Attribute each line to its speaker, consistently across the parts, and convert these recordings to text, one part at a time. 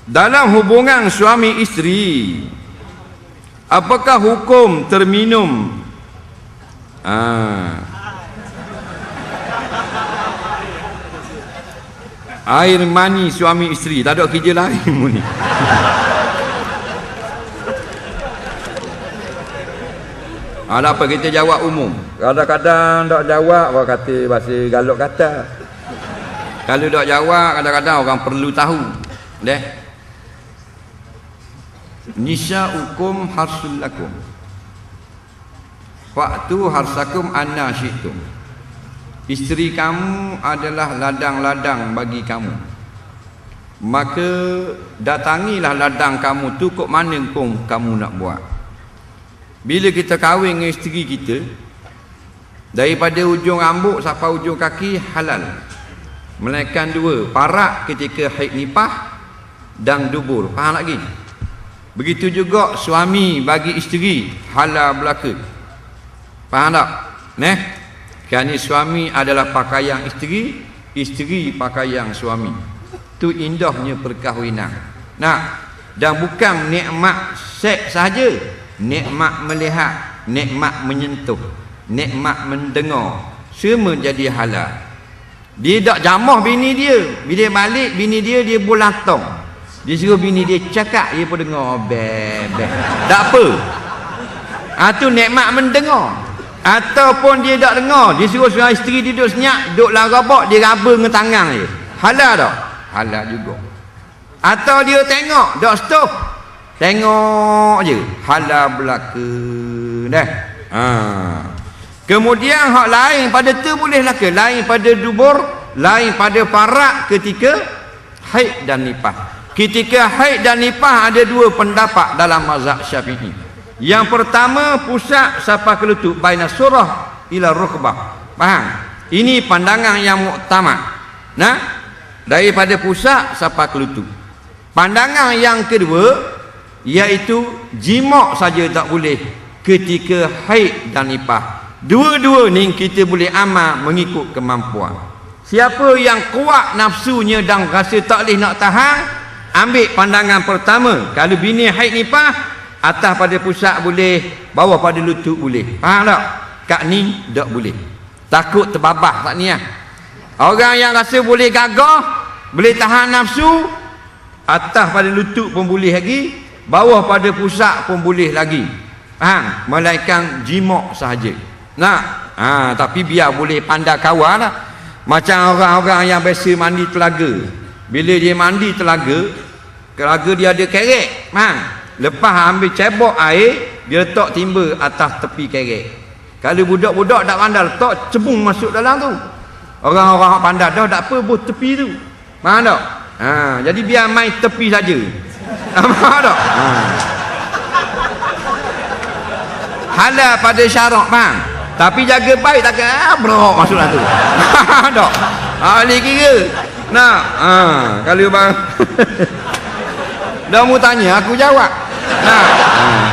Speaker 1: dalam hubungan suami isteri, apakah hukum terminum air mani suami isteri? Tak ada kerja lain ni. Ada apa kita jawab umum. Kadang-kadang tak jawab orang kata bahasa galak kata. Kalau tak jawab kadang-kadang orang perlu tahu. Deh. Nisa'ukum harsul lakum. Fa'tu harsakum anna syi'tum. Isteri kamu adalah ladang-ladang bagi kamu. Maka datangilah ladang kamu tu kok mana pun kamu nak buat. Bila kita kahwin dengan isteri kita, daripada ujung rambut sampai ujung kaki halal. Melainkan dua, parak ketika haid nifas dan dubur. Faham lagi? Begitu juga suami bagi isteri halal belaka. Faham tak? Kerana suami adalah pakaian isteri, isteri pakaian suami. Itu indahnya perkahwinan. Dan bukan nikmat seks sahaja, nikmat melihat, nikmat menyentuh, nikmat mendengar, semua jadi halal. Dia tak jamah bini dia. Bila balik bini dia bulatong. Dia suruh bini dia cakap, dia pun dengar beb. Tak apa. Itu nikmat mendengar. Ataupun dia tak dengar, dia suruh suami isteri dia duduk senyap, duduk larabak, dia raba dengan tangan dia. Halal tak? Halal juga. Atau dia tengok, tak stop. Tengok je, halal belaka. Kemudian hak lain pada tu boleh laka, lain pada dubur, lain pada parak ketika haid dan nifas. Ketika haid dan nifas ada dua pendapat dalam mazhab Syafi'i. Yang pertama, pusat sampai ke lutut, baina surah ila rukbah. Faham? Ini pandangan yang muktamad. Daripada pusat sampai ke lutut. Pandangan yang kedua, iaitu jimak saja tak boleh ketika haid dan nifas. Dua-dua ni kita boleh amal mengikut kemampuan. Siapa yang kuat nafsunya dan rasa tak boleh nak tahan, ambil pandangan pertama. Kalau bini haid nifas, atas pada pusat boleh, bawah pada lutut boleh. Faham tak? Kat ni tak boleh. Takut terbabah tak ni. Orang yang rasa boleh gagah, boleh tahan nafsu, atas pada lutut pun boleh lagi, bawah pada pusat pun boleh lagi. Faham? Melainkan jimak sahaja. Tapi biar boleh pandai kawal lah. Macam orang-orang yang biasa mandi telaga. Bila dia mandi telaga dia ada kerek. Lepas ambil cebok air, dia letak timba atas tepi kerek. Kalau budak-budak tak pandai letak, cebung masuk dalam tu. Orang-orang pandai dah tak apa, buat tepi tu. Faham tak? Jadi biar main tepi saja. Faham tak? Halal pada syarak, faham? Tapi jaga baik takkan berok masuk dalam tu. Tak. Ahli kira. Kalau bang dah mu tanya aku jawab.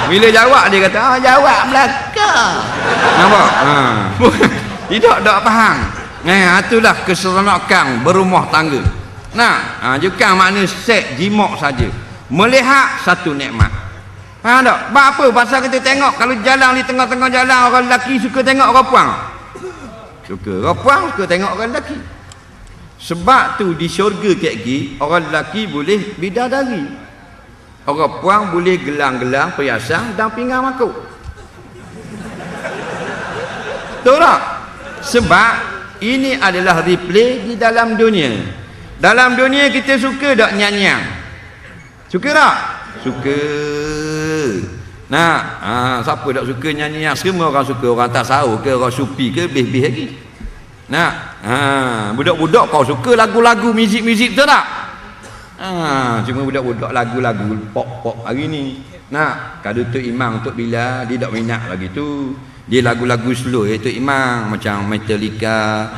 Speaker 1: Bila jawab dia kata, jawab belaka. Nampak? Tidak faham. Itulah keseronokan berumah tangga. Bukan makna seks jimak saja. Melihat satu nikmat. Faham tak? Apa? Pasal kita tengok kalau jalan di tengah-tengah jalan, orang lelaki suka tengok orang puang. Orang puang suka tengok orang lelaki. Sebab tu di syurga kek orang lelaki boleh bidadari. Orang puang boleh gelang-gelang, perhiasan dan pinggan makuk. Tahu tak? Sebab ini adalah replay di dalam dunia. Dalam dunia kita suka tak nyanyian? Suka tak? Suka. Siapa tak suka nyanyi? Semua orang suka. Orang tak sahur ke, orang supi ke, lebih-lebih lagi. Budak-budak kau suka lagu-lagu muzik-muzik, betul tak? Cuma budak-budak lagu-lagu pop-pop hari ni. Kalau Tok Imam, Tok Bila, dia tak minat lagi tu. Dia lagu-lagu slow, Tok Imam, macam Metallica.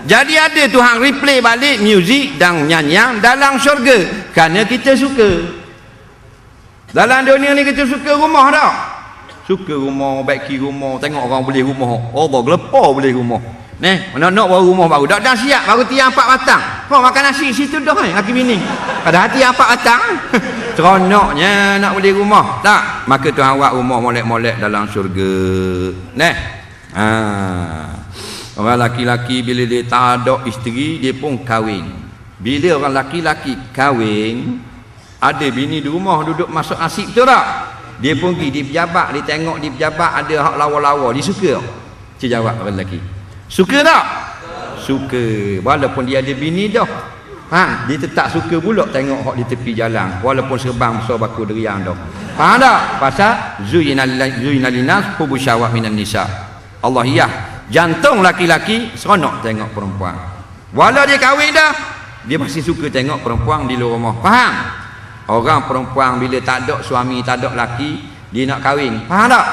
Speaker 1: Jadi ada Tuhan replay balik muzik dan nyanyian dalam syurga. Kerana kita suka. Dalam dunia ni kita suka rumah tak? suka rumah, baiki rumah, tengok orang beli rumah. Allah gelepar beli rumah. Nak baru rumah baru. Dak siap baru tiang 4 batang. Kau makan nasi situ dah laki bini. Pada hati 4 batang. Seronoknya nak beli rumah. Tak, maka Tuhan buat rumah molek-molek dalam syurga. Orang laki-laki bila dia tak ada isteri, dia pun kahwin. Bila orang laki-laki kahwin, ada bini di rumah duduk masak nasi, betul tak? Dia pun pergi di pejabat, dia tengok di pejabat ada hak lawa-lawa, dia suka. Dia jawab orang lelaki, suka tak? Suka. Walaupun dia ada bini dah, dia tetap suka pula tengok hak di tepi jalan, walaupun serbang besar baku deriang dah. Faham tak? Pasal zuyina linas hubu syahwat minan nisa. Allah iya, jantung laki-laki seronok tengok perempuan. Walau dia kahwin dah, dia masih suka tengok perempuan di luar rumah. Faham? Orang perempuan bila tak ada suami, tak ada laki, dia nak kahwin. Faham tak?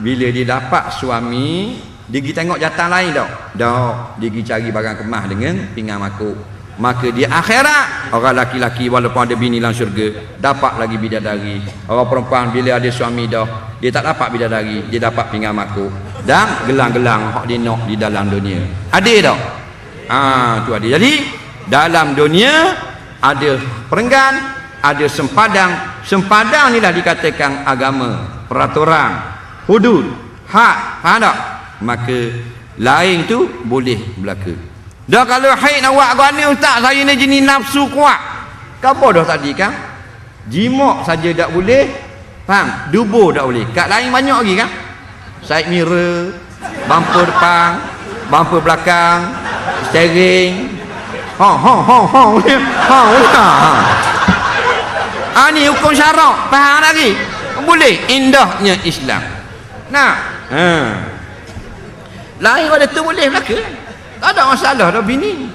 Speaker 1: Bila dia dapat suami, dia pergi tengok jantan lain tak? Tak. Dia pergi cari barang kemas dengan pinggan makuk. Maka dia akhirat, orang laki-laki walaupun ada bini dalam syurga, dapat lagi bidadari. Orang perempuan bila ada suami dah, dia tak dapat bidadari, dia dapat pinggan makuk dan gelang-gelang hak dia nak di dalam dunia. Ada tak? Tu ada. Jadi dalam dunia ada perenggan, ada sempadang. Sempadang inilah dikatakan agama, peraturan, hudud, hak. Faham tak? Maka lain tu boleh berlaku. Dah kalau haid nak buat gani, ustaz, saya ni jenis nafsu kuat. Apa dah tadi kan? Jimak saja tak boleh. Faham? Dubur tak boleh. Kat lain banyak lagi kan? Side mirror, bumper depan, bumper belakang, steering. Ni hukum syarak. Faham lagi? Boleh. Indahnya Islam. Lain pada tu boleh berlaku. Tak ada masalah dah bini.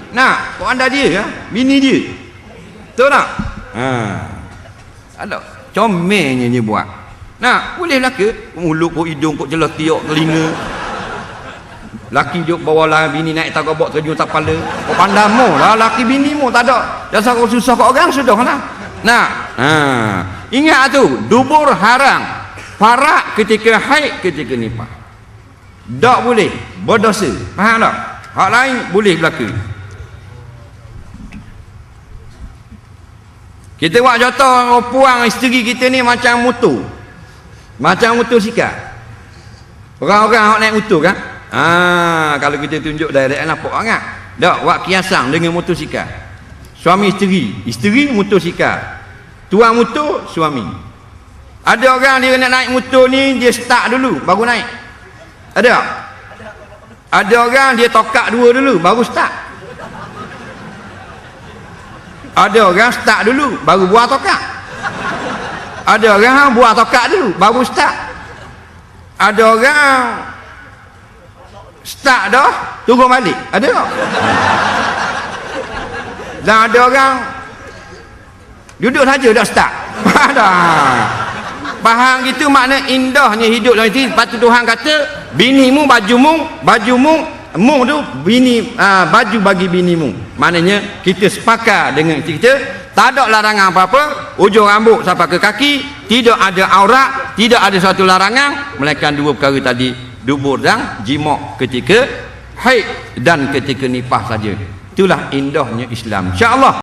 Speaker 1: Kau anda dia kan? Bini dia. Betul tak? Ada. Comelnya dia buat. Boleh berlaku. Mulut kau, hidung kau, jelas tiok, telinga. Laki duduk bawah lah, bini naik tagabak terjun tak kepala. Kau pandamu lah, laki bini mu tak ada. Dasar kau susah kat orang, sudah lah. Ingat tu, dubur haram. Parak ketika haid, ketika nifas. Tak boleh, berdosa. Faham tak? Hak lain boleh berlaku. Kita buat contoh puang isteri kita ni macam motor. Macam motosikal. Orang-orang hak naik motor kan? Kalau kita tunjuk direct nampak sangat. Tak, buat kiasan dengan motosikal. Suami isteri motosikal. Tuan motor suami. Ada orang dia nak naik motor ni, dia start dulu baru naik. Ada tak? Ada orang dia tokak dua dulu baru start. Ada orang start dulu baru buah tokak. Ada orang buah tokak dulu baru start. Ada orang start dah turun balik. Ada tak? Dan ada orang duduk saja dah start. Ada. Faham gitu makna indahnya hidup dalam ini. Lepas tu Tuhan kata, binimu bajumu mu tu bini, baju bagi binimu. Maknanya kita sepakat dengan kita, tak ada larangan apa-apa, ujung rambut sampai ke kaki, tidak ada aurat, tidak ada suatu larangan, melainkan dua perkara tadi, dubur dan jimak ketika haid dan ketika nifas saja. Itulah indahnya Islam. Insya-Allah.